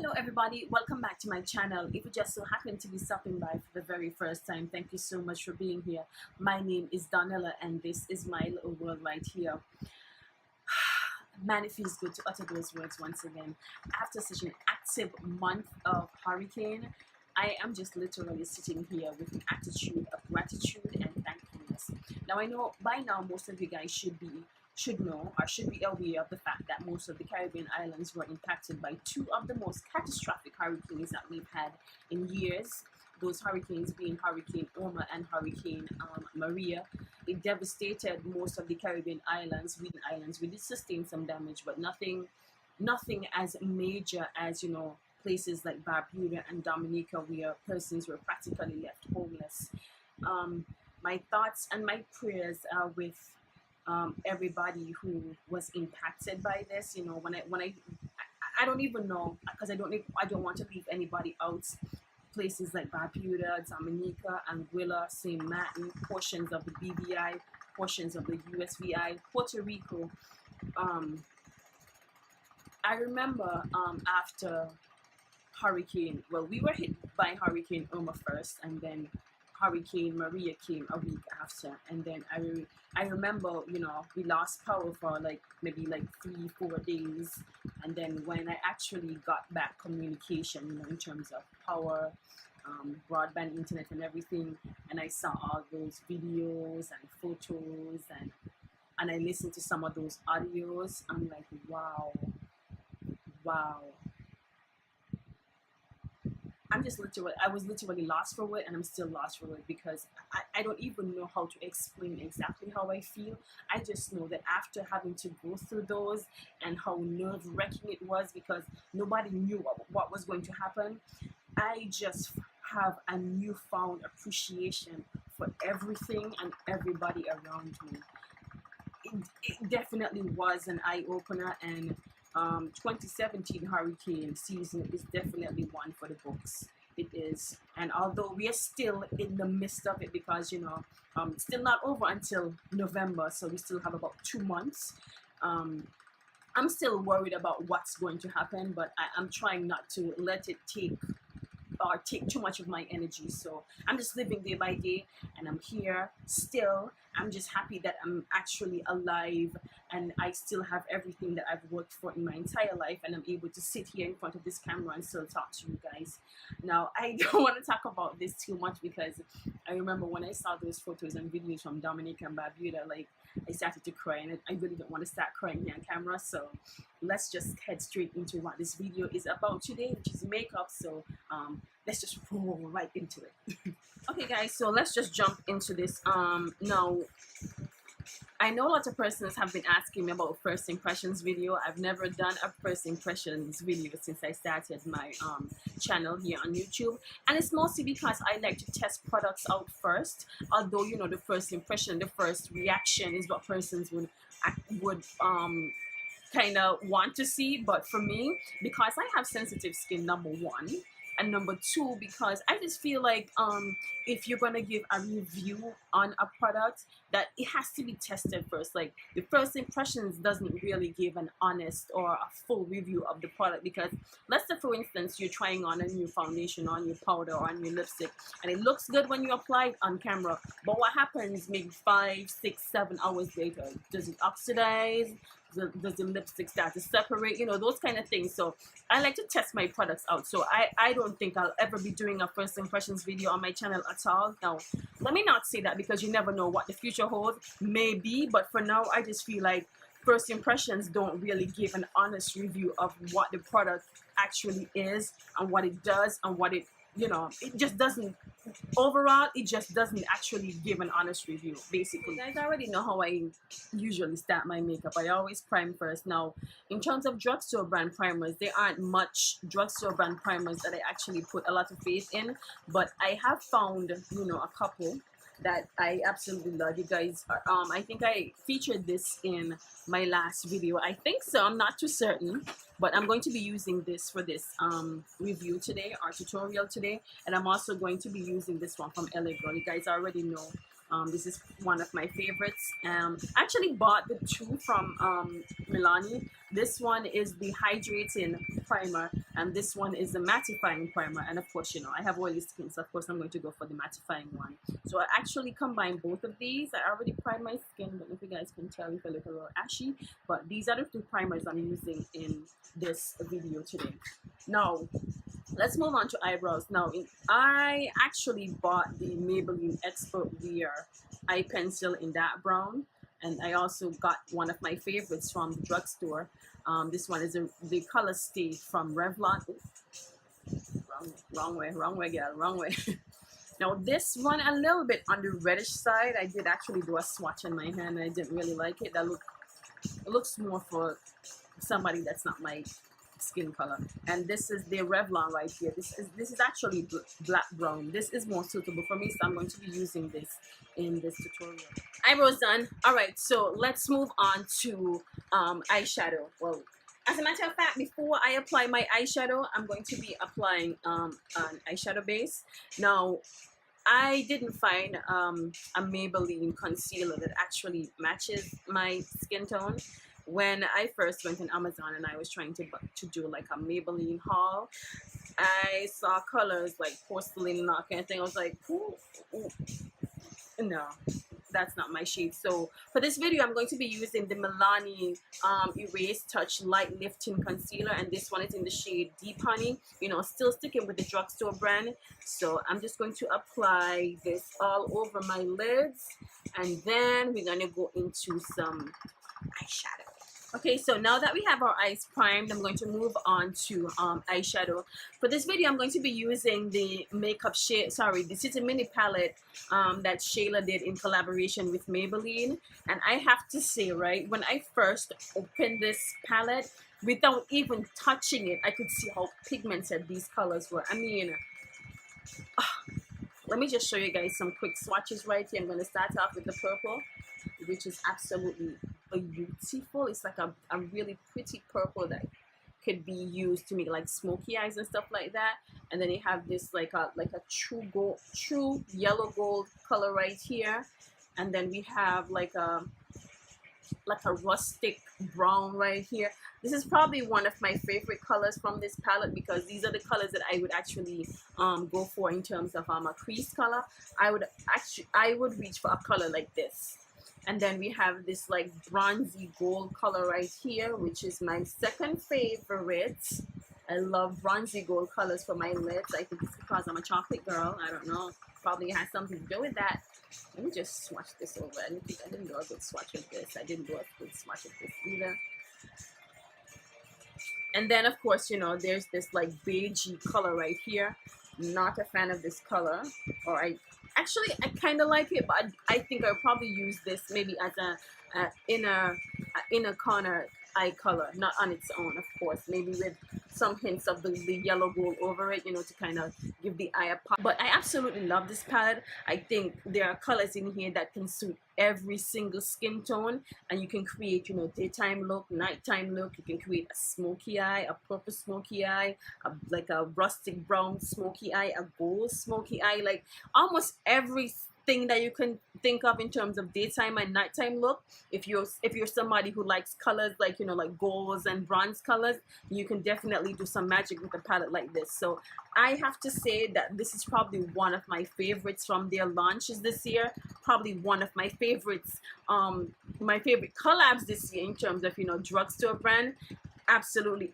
Hello everybody, welcome back to my channel. If you just so happen to be stopping by for the very first time, thank you so much for being here. My name is Donella and this is my little world right here. Man, it feels good to utter those words once again. After such an active month of hurricane, I am just literally sitting here with an attitude of gratitude and thankfulness. Now I know by now most of you guys should be aware of the fact that most of the Caribbean islands were impacted by two of the most catastrophic hurricanes that we've had in years. Those hurricanes being Hurricane Irma and Hurricane Maria. It devastated most of the Caribbean islands. We did sustain some damage, but nothing as major as, you know, places like Barbuda and Dominica, where persons were practically left homeless. My thoughts and my prayers are with everybody who was impacted by this. You know, I don't even know, because I don't want to leave anybody out. Places like Barbuda, Dominica, Anguilla, St. Martin, portions of the BVI, portions of the USVI, Puerto Rico. I remember after Hurricane, well, we were hit by Hurricane Irma first, and then Hurricane Maria came a week after, and then I remember, you know, we lost power for maybe 3-4 days, and then when I actually got back communication, you know, in terms of power, broadband internet and everything, and I saw all those videos and photos, and I listened to some of those audios, I'm like, wow. I was literally lost for it, and I'm still lost for it, because I don't even know how to explain exactly how I feel. I just know that after having to go through those and how nerve-wracking it was, because nobody knew what was going to happen, I just have a newfound appreciation for everything and everybody around me. It definitely was an eye-opener, and 2017 hurricane season is definitely one for the books. It is. And although we are still in the midst of it, because, you know, it's still not over until November, so we still have about 2 months. I'm still worried about what's going to happen, but I'm trying not to let it take too much of my energy. So I'm just living day by day, and I'm here still. I'm just happy that I'm actually alive, and I still have everything that I've worked for in my entire life, and I'm able to sit here in front of this camera and still talk to you guys. Now, I don't want to talk about this too much, because I remember when I saw those photos and videos from Dominica and Barbuda, like, I started to cry, and I really don't want to start crying here on camera. So let's just head straight into what this video is about today, which is makeup. So let's just roll right into it. Okay guys, so let's just jump into this. Now, I know lots of persons have been asking me about first impressions video. I've never done a first impressions video since I started my channel here on YouTube, and it's mostly because I like to test products out first. Although, you know, the first impression, the first reaction is what persons would kind of want to see. But for me, because I have sensitive skin, number one, and number two, because I just feel like if you're gonna give a review on a product, that it has to be tested first. Like, the first impressions doesn't really give an honest or a full review of the product, because let's say, for instance, you're trying on a new foundation, on your powder, or on your lipstick, and it looks good when you apply it on camera, but what happens maybe 5, 6, 7 hours later? Does it oxidize? Does the lipstick start to separate? You know, those kind of things. So I like to test my products out. So I don't think I'll ever be doing a first impressions video on my channel at all. Now, let me not say that, because you never know what the future holds. Maybe, but for now, I just feel like first impressions don't really give an honest review of what the product actually is, and what it does, and what it, you know, it just doesn't, overall, it just doesn't actually give an honest review, basically. You guys already know how I usually start my makeup. I always prime first. Now, in terms of drugstore brand primers, there aren't much drugstore brand primers that I actually put a lot of faith in, but I have found, you know, a couple that I absolutely love. You guys, I think I featured this in my last video. I think so. I'm not too certain, but I'm going to be using this for this review today, or tutorial today, and I'm also going to be using this one from LA Girl. You guys already know This is one of my favorites. I actually bought the two from Milani. This one is the hydrating primer, and this one is the mattifying primer. And of course, you know, I have oily skin, so of course I'm going to go for the mattifying one. So I actually combined both of these. I already primed my skin, but if you guys can tell, if I look a little ashy. But these are the two primers I'm using in this video today. Now, let's move on to eyebrows. Now, I actually bought the Maybelline Expert Wear eye pencil in that brown, and I also got one of my favorites from the drugstore. This one is the Colourstay from Revlon. Wrong way, girl, wrong way. Now, this one a little bit on the reddish side. I did actually do a swatch in my hand, and I didn't really like it. It looks more for somebody that's not my skin color. And this is the Revlon right here. This is actually black brown. This is more suitable for me, so I'm going to be using this in this tutorial. Eyebrows done. All right, so let's move on to eyeshadow. Well, as a matter of fact, before I apply my eyeshadow, I'm going to be applying an eyeshadow base. Now, I didn't find a Maybelline concealer that actually matches my skin tone. When I first went on Amazon and I was trying to do like a Maybelline haul, I saw colors like porcelain and that kind of thing. I was like, ooh, no, that's not my shade. So for this video, I'm going to be using the Milani Erase Touch Light Lifting Concealer, and this one is in the shade Deep Honey. You know, still sticking with the drugstore brand. So I'm just going to apply this all over my lids, and then we're gonna go into some eyeshadow. Okay, so now that we have our eyes primed, I'm going to move on to eyeshadow. For this video, I'm going to be using the this is a mini palette that Shayla did in collaboration with Maybelline. And I have to say, right, when I first opened this palette, without even touching it, I could see how pigmented these colors were. I mean, let me just show you guys some quick swatches right here. I'm going to start off with the purple, which is absolutely beautiful. It's like a really pretty purple that could be used to make like smoky eyes and stuff like that. And then you have this like a true yellow gold color right here. And then we have like a rustic brown right here. This is probably one of my favorite colors from this palette, because these are the colors that I would actually go for in terms of a crease color. I would reach for a color like this. And then we have this like bronzy gold color right here, which is my second favorite. I love bronzy gold colors for my lips. I think it's because I'm a chocolate girl. I don't know. Probably has something to do with that. Let me just swatch this over. I didn't do a good swatch of this. I didn't do a good swatch of this either. And then, of course, you know, there's this like beigey color right here. Not a fan of this color. Or I kind of like it, but I think I'll probably use this maybe as a inner corner eye color, not on its own, of course. Maybe with some hints of the yellow gold over it, you know, to kind of give the eye a pop. But I absolutely love this palette. I think there are colors in here that can suit every single skin tone, and you can create, you know, daytime look, nighttime look. You can create a smoky eye, a purple smoky eye, like a rustic brown smoky eye, a gold smoky eye, like almost everything that you can think of in terms of daytime and nighttime look. If you're somebody who likes colors like, you know, like golds and bronze colors, you can definitely do some magic with a palette like this. So I have to say that this is probably one of my favorites from their launches this year. Probably one of my favorites, my favorite collabs this year in terms of, you know, drugstore brand. Absolutely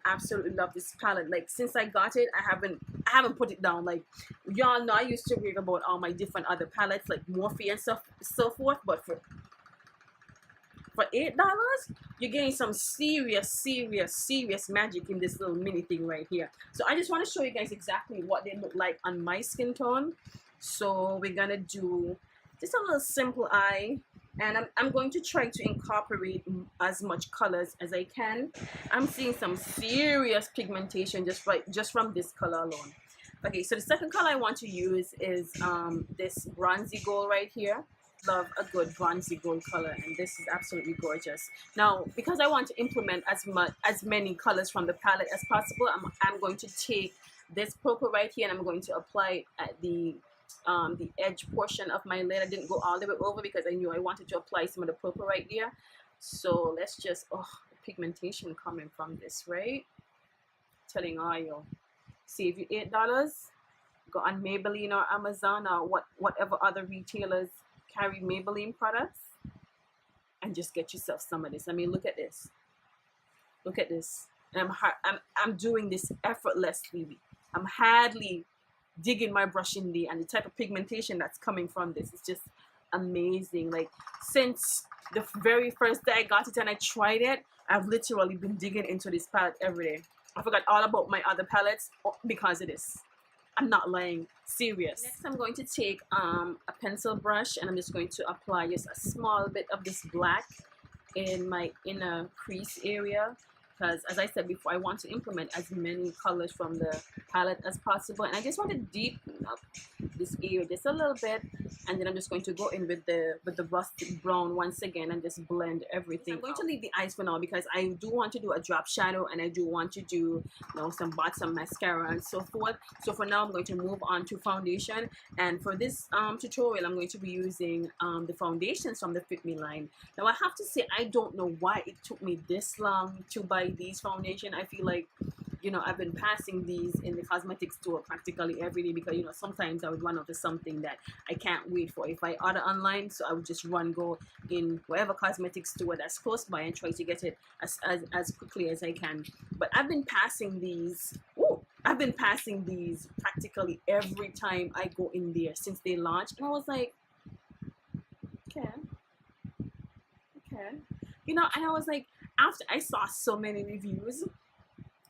love this palette. Like, since I got it, I haven't put it down. Like, y'all know I used to rave about all my different other palettes like Morphe and stuff, so forth, but for $8 you're getting some serious magic in this little mini thing right here. So I just want to show you guys exactly what they look like on my skin tone. So we're gonna do just a little simple eye, and I'm going to try to incorporate as much colors as I can. I'm seeing some serious pigmentation just from this color alone. Okay, so the second color I want to use is this bronzy gold right here. Love a good bronzy gold color, and this is absolutely gorgeous. Now, because I want to implement as many colors from the palette as possible, I'm going to take this purple right here, and I'm going to apply it at the the edge portion of my lid. I didn't go all the way over because I knew I wanted to apply some of the purple right there. So let's just, oh, pigmentation coming from this, right? Telling all you, save you $8. Go on Maybelline or Amazon or whatever other retailers carry Maybelline products, and just get yourself some of this. I mean, look at this. Look at this. And I'm doing this effortlessly. I'm hardly digging my brush in there, and the type of pigmentation that's coming from this is just amazing. Like, since the very first day I got it and I tried it, I've literally been digging into this palette every day. I forgot all about my other palettes because of this. I'm not lying, serious. Next, I'm going to take a pencil brush, and I'm just going to apply just a small bit of this black in my inner crease area, because as I said before, I want to implement as many colors from the palette as possible, and I just want to deepen up this area just a little bit, and then I'm just going to go in with the rustic brown once again and just blend everything. I'm going to leave the eyes for now because I do want to do a drop shadow, and I do want to do, you know, some bottom mascara and so forth. So for now, I'm going to move on to foundation, and for this tutorial, I'm going to be using the foundations from the Fit Me line. Now I have to say, I don't know why it took me this long to buy these foundation. I feel like, you know, I've been passing these in the cosmetic store practically every day because, you know, sometimes I would run out of something that I can't wait for if I order online. So I would just go in whatever cosmetic store that's close by and try to get it as quickly as I can. But I've been passing these. Ooh, I've been passing these practically every time I go in there since they launched, and I was like, okay, you know, and I was like, after I saw so many reviews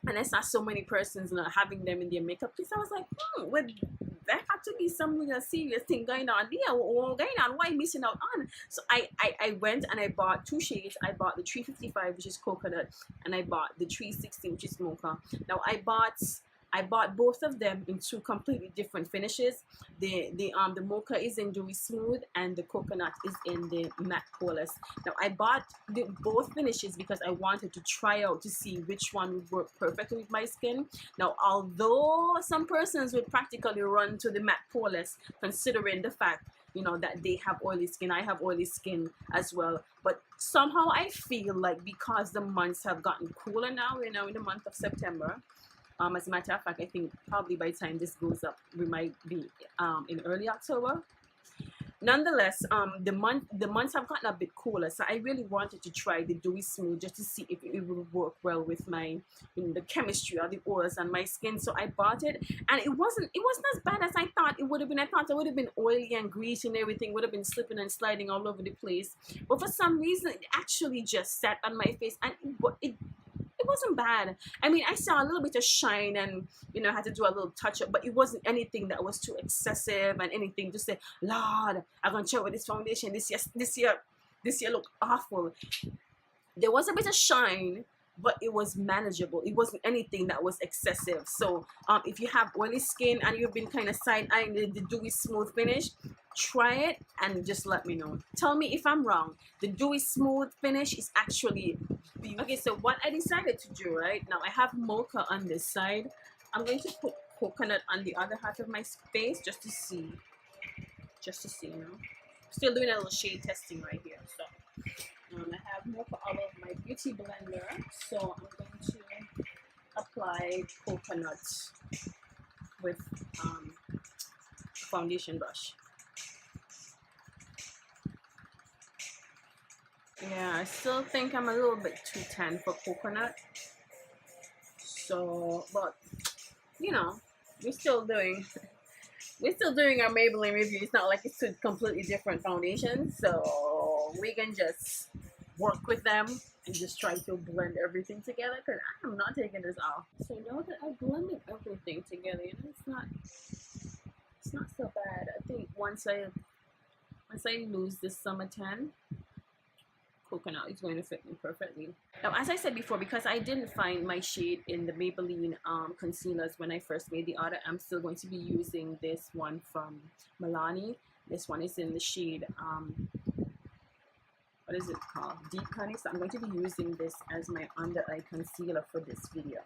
and I saw so many persons, you know, having them in their makeup kits, I was like, well, there had to be some real serious thing going on there. What going on? What am I missing out on? So I went and I bought two shades. I bought the 355, which is coconut, and I bought the 360, which is mocha. Now I bought both of them in two completely different finishes. The mocha is in Dewy Smooth and the coconut is in the matte Poreless. Now I bought both finishes because I wanted to try out to see which one would work perfectly with my skin. Now, although some persons would practically run to the matte Poreless, considering the fact, you know, that they have oily skin, I have oily skin as well, but somehow I feel like because the months have gotten cooler now, we're now in the month of September. As a matter of fact, I think probably by the time this goes up, we might be in early October. Nonetheless, the months have gotten a bit cooler, so I really wanted to try the Dewy Smooth just to see if it would work well with my, you know, the chemistry of the oils on my skin. So I bought it, and it wasn't as bad as I thought it would have been. I thought it would have been oily and greasy and everything, would have been slipping and sliding all over the place. But for some reason, it actually just sat on my face, and it wasn't bad. I mean, I saw a little bit of shine and, you know, had to do a little touch up, but it wasn't anything that was too excessive and anything to say, Lord, I'm gonna try with this foundation this year look awful. There was a bit of shine, but it was manageable. It wasn't anything that was excessive. So if you have oily skin and you've been kind of side-eyeing the Dewy Smooth finish, try it and just let me know. Tell me if I'm wrong. The Dewy Smooth finish is actually beautiful. Okay, so what I decided to do, right now, I have mocha on this side. I'm going to put coconut on the other half of my face just to see, you know. Still doing a little shade testing right here. So I have mocha all over my beauty blender, so I'm going to apply coconut with foundation brush. Yeah, I still think I'm a little bit too tan for coconut. So, but you know, we're still doing our Maybelline review. It's not like it's two completely different foundations, so we can just work with them and just try to blend everything together, because I'm not taking this off. So now that I blended everything together, you know, it's not so bad. I think once I lose this summer tan, coconut is going to fit me perfectly. Now, as I said before, because I didn't find my shade in the Maybelline concealers when I first made the order, I'm still going to be using this one from Milani. This one is in the shade what is it called? Deep Honey. So I'm going to be using this as my under eye concealer for this video.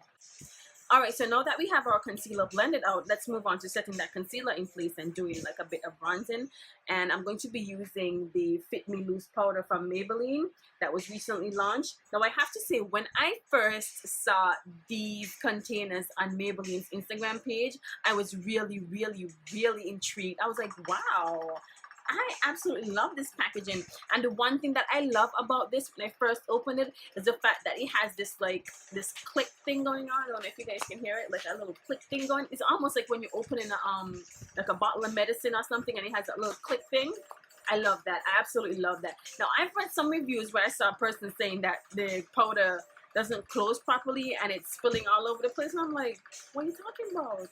Alright, so now that we have our concealer blended out, let's move on to setting that concealer in place and doing like a bit of bronzing. And I'm going to be using the Fit Me Loose powder from Maybelline that was recently launched. Now I have to say, when I first saw these containers on Maybelline's Instagram page, I was really intrigued. I was like, wow, I absolutely love this packaging. And the one thing that I love about this when I first opened it is the fact that it has this like this click thing going on. I don't know if you guys can hear it, like a little click thing going. It's almost like when you're opening a like a bottle of medicine or something and it has that little click thing. I love that. I absolutely love that. Now I've read some reviews where I saw a person saying that the powder doesn't close properly and it's spilling all over the place, and I'm like, what are you talking about?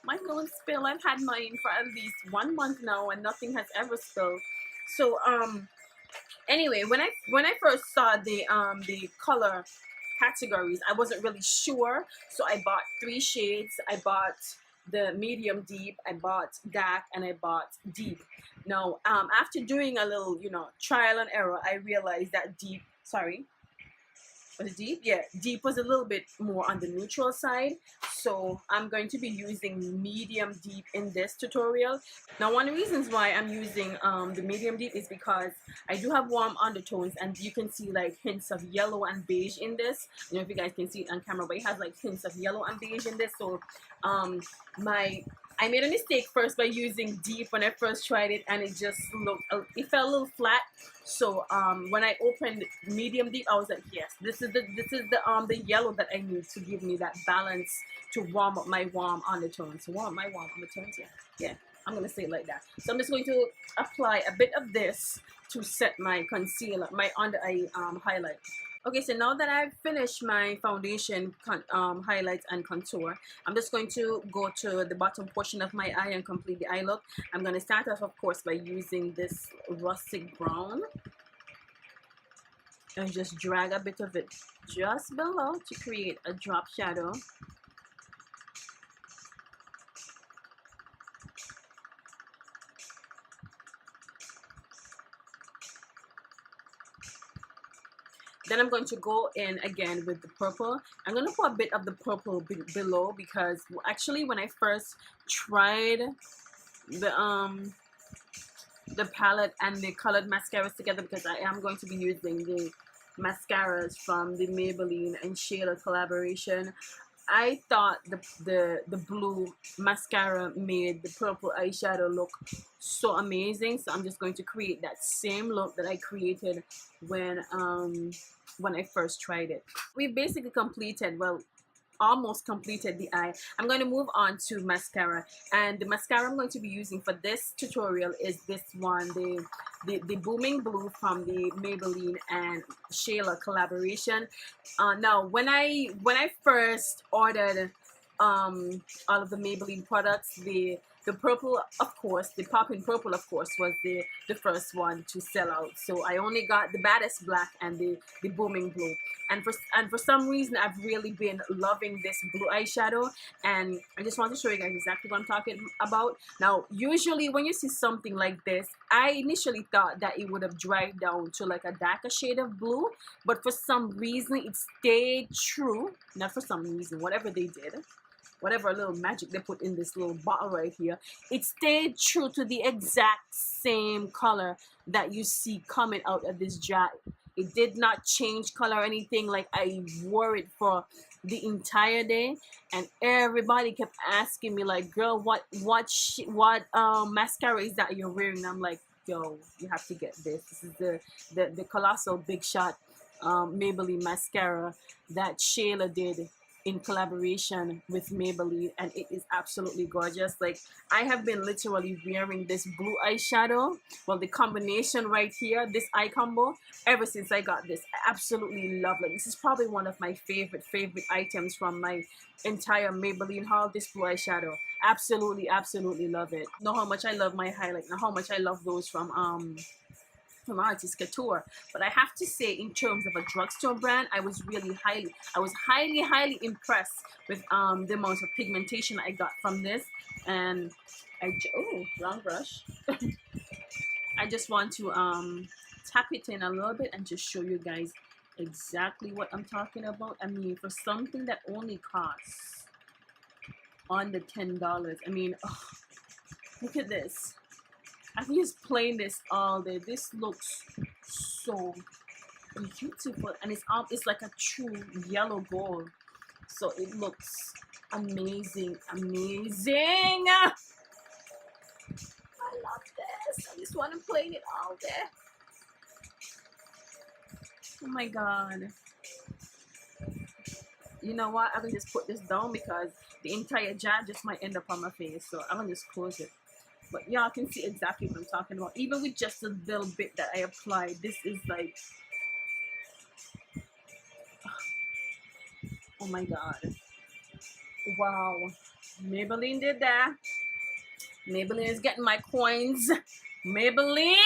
Mine don't spill. I've had mine for at least 1 month now and nothing has ever spilled. So anyway, when I first saw the color categories, I wasn't really sure, so I bought 3 shades. I bought the medium deep, I bought dark, and I bought deep. Now after doing a little, you know, trial and error, I realized that deep, sorry, was it deep? Yeah, deep was a little bit more on the neutral side, so I'm going to be using medium deep in this tutorial. Now one of the reasons why I'm using the medium deep is because I do have warm undertones, and you can see like hints of yellow and beige in this. I don't know if you guys can see it on camera, but it has like hints of yellow and beige in this. So I made a mistake first by using deep when I first tried it, and it just looked, it felt a little flat. So when I opened medium deep, I was like, yes, this is the yellow that I need to give me that balance to warm up my warm undertones. So warm my warm undertones, yeah, I'm gonna say it like that. So I'm just going to apply a bit of this to set my concealer, my under eye highlight. Okay, so now that I've finished my foundation highlights and contour, I'm just going to go to the bottom portion of my eye and complete the eye look. I'm going to start off, of course, by using this rustic brown and just drag a bit of it just below to create a drop shadow. Then I'm going to go in again with the purple. I'm going to put a bit of the purple below, because actually when I first tried the palette and the colored mascaras together, because I am going to be using the mascaras from the Maybelline and Shayla collaboration, I thought the blue mascara made the purple eyeshadow look so amazing. So I'm just going to create that same look that I created when I first tried it. We basically completed, well, almost completed the eye. I'm going to move on to mascara, and the mascara I'm going to be using for this tutorial is this one, the Boomin Blue from the Maybelline and Shayla collaboration. Now when I first ordered all of the Maybelline products, the purple, of course, the popping purple, of course, was the first one to sell out. So I only got the baddest black and the booming blue. And for some reason, I've really been loving this blue eyeshadow, and I just want to show you guys exactly what I'm talking about. Now, usually when you see something like this, I initially thought that it would have dried down to like a darker shade of blue, but for some reason it stayed true. Not for some reason, whatever they did, whatever little magic they put in this little bottle right here, it stayed true to the exact same color that you see coming out of this jar. It did not change color or anything. Like, I wore it for the entire day, and everybody kept asking me like, girl, what mascara is that you're wearing? And I'm like, yo, you have to get this. This is the Colossal Big Shot Maybelline mascara that Shayla did in collaboration with Maybelline, and it is absolutely gorgeous. Like, I have been literally wearing this blue eyeshadow, well, the combination right here, this eye combo, ever since I got this. I absolutely love it. This is probably one of my favorite items from my entire Maybelline haul, this blue eyeshadow. Absolutely love it. Know how much I love my highlight, know how much I love those from Artist Couture. But I have to say, in terms of a drugstore brand, I was highly impressed with the amount of pigmentation I got from this. And oh, wrong brush. I just want to tap it in a little bit and just show you guys exactly what I'm talking about. I mean, for something that only costs under $10. I mean, oh, look at this. I can just play this all day. This looks so beautiful, and it's like a true yellow gold, so it looks amazing. I love this. I just want to play it all day. Oh my god. You know what, I can just put this down because the entire jar just might end up on my face, so I'm gonna just close it. But y'all can see exactly what I'm talking about. Even with just a little bit that I applied, this is like, oh my god. Wow. Maybelline did that. Maybelline is getting my coins. Maybelline!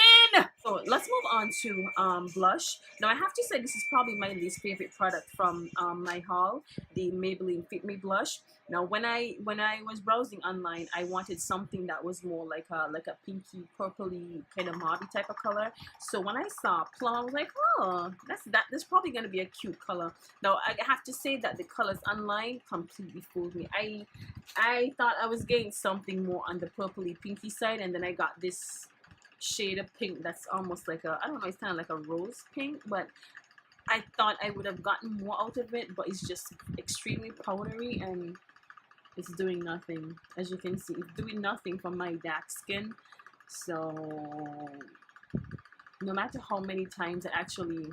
So let's move on to blush. Now I have to say this is probably my least favorite product from my haul, the Maybelline Fit Me Blush. Now when I was browsing online, I wanted something that was more like a pinky purpley kind of mauvey type of color. So when I saw Plum, I was like, oh, that's probably gonna be a cute color. Now I have to say that the colors online completely fooled me. I thought I was getting something more on the purpley pinky side, and then I got this shade of pink that's almost like I don't know, it's kind of like a rose pink, but I thought I would have gotten more out of it, but it's just extremely powdery and it's doing nothing. As you can see, it's doing nothing for my dark skin. So no matter how many times I actually,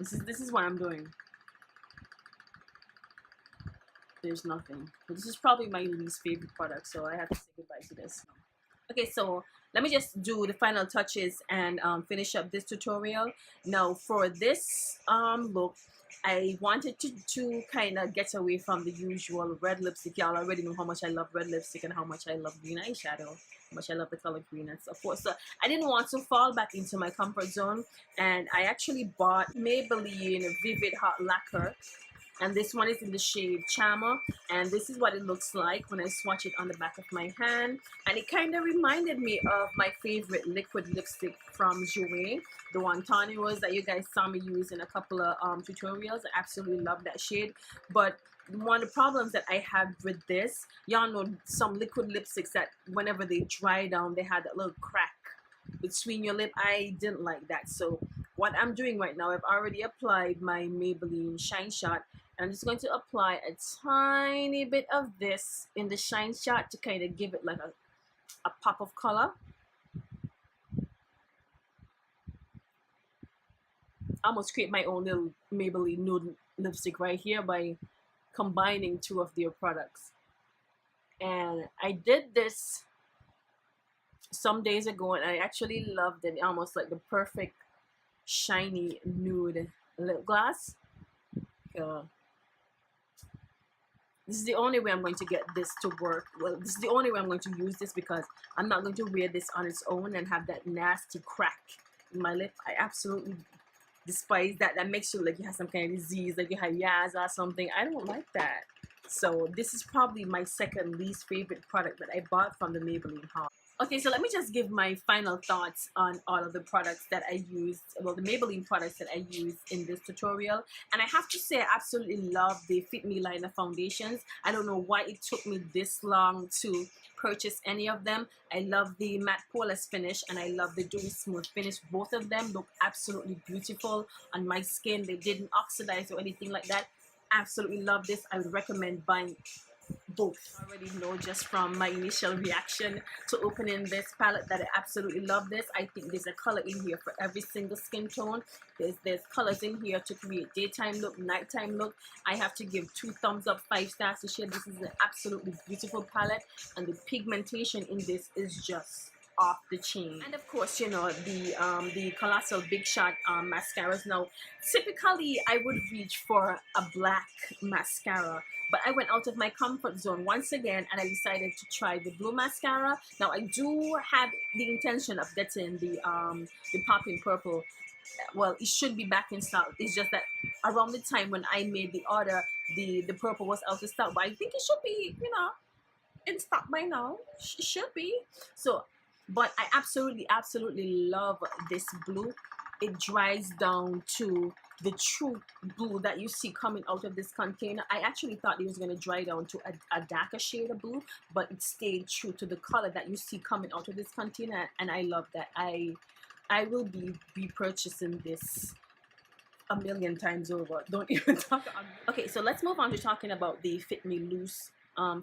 this is what I'm doing, there's nothing. But this is probably my least favorite product, so I have to say goodbye to this. Okay, so let me just do the final touches and finish up this tutorial. Now for this look, I wanted to kind of get away from the usual red lipstick. Y'all already know how much I love red lipstick and how much I love green eyeshadow, how much I love the color green and so forth. So I didn't want to fall back into my comfort zone, and I actually bought Maybelline Vivid Hot Lacquer. And this one is in the shade Charmer, and this is what it looks like when I swatch it on the back of my hand. And it kind of reminded me of my favorite liquid lipstick from Dewy, the one Tawny was that you guys saw me use in a couple of tutorials. I absolutely love that shade. But one of the problems that I had with this, y'all know some liquid lipsticks that whenever they dry down, they had that little crack between your lip. I didn't like that. So what I'm doing right now, I've already applied my Maybelline Shine Shot. I'm just going to apply a tiny bit of this in the Shine Shot to kind of give it like a pop of color. I almost create my own little Maybelline nude lipstick right here by combining two of their products. And I did this some days ago, and I actually loved it. Almost like the perfect shiny nude lip gloss. This is the only way I'm going to get this to work. Well, this is the only way I'm going to use this, because I'm not going to wear this on its own and have that nasty crack in my lip. I absolutely despise that. That makes you like you have some kind of disease, like you have Yaz or something. I don't like that. So this is probably my second least favorite product that I bought from the Maybelline haul. Okay, so let me just give my final thoughts on all of the products that I used, well, the Maybelline products that I used in this tutorial. And I have to say, I absolutely love the Fit Me liner foundations. I don't know why it took me this long to purchase any of them. I love the matte poreless finish, and I love the dewy smooth finish. Both of them look absolutely beautiful on my skin. They didn't oxidize or anything like that. Absolutely love this. I would recommend buying both. I already know just from my initial reaction to opening this palette that I absolutely love this. I think there's a color in here for every single skin tone. There's colors in here to create daytime look, nighttime look. I have to give 2 thumbs up, 5 stars to share. This is an absolutely beautiful palette, and the pigmentation in this is just off the chain. And of course, you know, the Colossal Big Shot mascaras. Now typically I would reach for a black mascara, but I went out of my comfort zone once again, and I decided to try the blue mascara. Now I do have the intention of getting the popping purple. Well, it should be back in stock. It's just that around the time when I made the order, the purple was out of stock, but I think it should be, you know, in stock by now. It should be. So but I absolutely love this blue. It dries down to the true blue that you see coming out of this container. I actually thought it was going to dry down to a darker shade of blue, but it stayed true to the color that you see coming out of this container, and I love that. I will be repurchasing this a million times over. Don't even talk about it. Okay, so let's move on to talking about the Fit Me Loose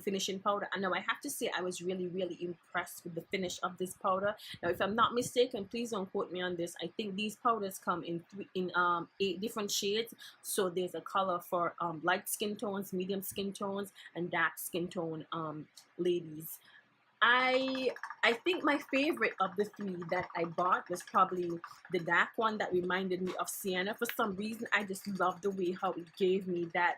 finishing powder. And now I have to say I was really impressed with the finish of this powder. Now if I'm not mistaken, please don't quote me on this, I think these powders come in 8 different shades. So there's a color for light skin tones, medium skin tones, and dark skin tone ladies. I think my favorite of the 3 that I bought was probably the dark one that reminded me of Sienna. For some reason, I just love the way how it gave me that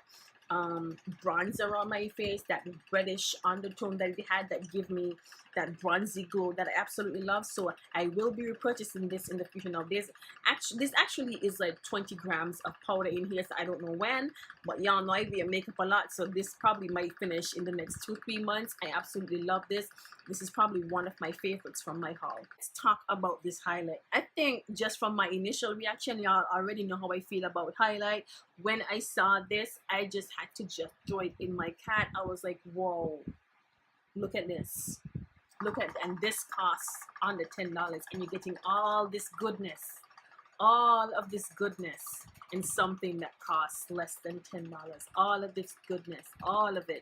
bronzer on my face, that reddish undertone that it had, that give me that bronzy glow that I absolutely love. So I will be repurchasing this in the future. Now this actually is like 20 grams of powder in here, so I don't know when, but y'all know I wear makeup a lot, so this probably might finish in the next 2-3 months. I absolutely love this. This is probably one of my favorites from my haul. Let's talk about this highlight. I think just from my initial reaction, y'all already know how I feel about highlight. When I saw this, I just had to just throw it in my cat. I was like, whoa, look at this. Look at, and this costs under $10, and you're getting all this goodness, all of this goodness in something that costs less than $10. All of this goodness, all of it.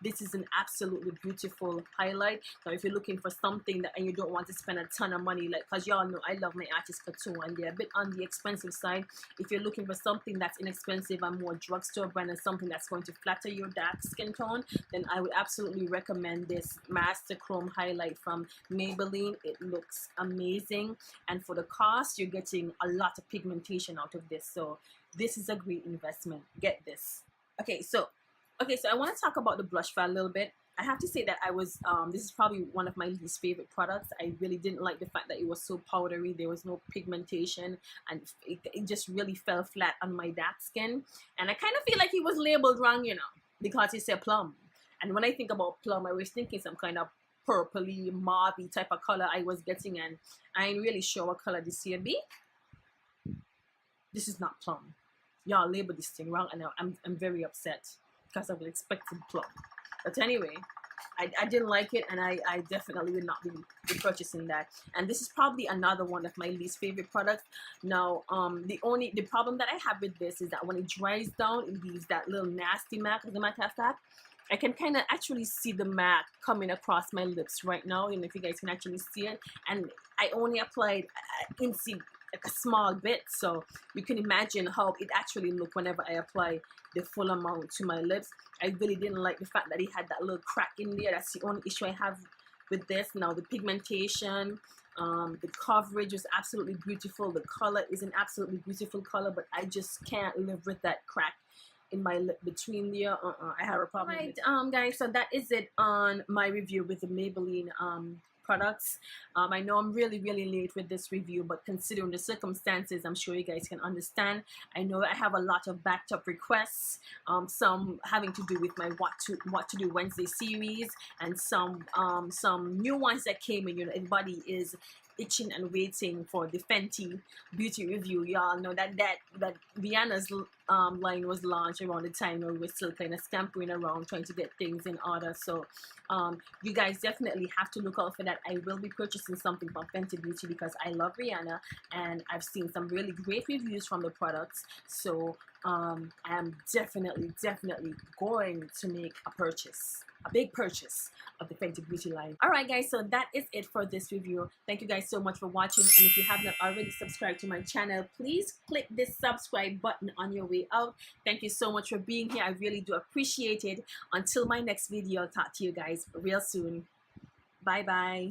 This is an absolutely beautiful highlight. Now if you're looking for something that, and you don't want to spend a ton of money, like, because y'all know I love my artist couture and they're a bit on the expensive side. If you're looking for something that's inexpensive and more drugstore brand and something that's going to flatter your dark skin tone, then I would absolutely recommend this Master Chrome highlight from Maybelline. It looks amazing, and for the cost you're getting a lot of pigmentation out of this, so this is a great investment. Get this. Okay, so I want to talk about the blush for a little bit. I have to say that I was, this is probably one of my least favorite products. I really didn't like the fact that it was so powdery. There was no pigmentation, and it just really fell flat on my dark skin. And I kind of feel like it was labeled wrong, you know, because it said Plum. And when I think about Plum, I was thinking some kind of purpley, mauvey type of color I was getting, and I ain't really sure what color this here be. This is not Plum. Y'all labeled this thing wrong, and I'm very upset, because I was expecting Plum. But anyway, I didn't like it, and I definitely will not be purchasing that. And this is probably another one of my least favorite products. Now, the problem that I have with this is that when it dries down, it leaves that little nasty mark. As a matter of fact, I can kind of actually see the mark coming across my lips right now. You know, if you guys can actually see it. And I only applied like a small bit, so you can imagine how it actually looked whenever I apply the full amount to my lips. I really didn't like the fact that it had that little crack in there. That's the only issue I have with this. Now the pigmentation, the coverage was absolutely beautiful. The color is an absolutely beautiful color, but I just can't live with that crack in my lip between there. I have a problem. Right, guys, so that is it on my review with the Maybelline products. I know I'm really late with this review, but considering the circumstances, I'm sure you guys can understand. I know I have a lot of backed up requests, some having to do with my what to do Wednesday series, and some new ones that came in. You know, everybody is itching and waiting for the Fenty beauty review. Y'all know that Rihanna's line was launched around the time where we were still kind of scampering around trying to get things in order. So you guys definitely have to look out for that. I will be purchasing something from Fenty Beauty because I love Rihanna, and I've seen some really great reviews from the products. So I'm definitely going to make a purchase, a big purchase of the Fenty Beauty line. Alright guys, so that is it for this review. Thank you guys so much for watching, and if you have not already subscribed to my channel, please click this subscribe button on your way out. Thank you so much for being here. I really do appreciate it. Until my next video, I'll talk to you guys real soon. Bye bye.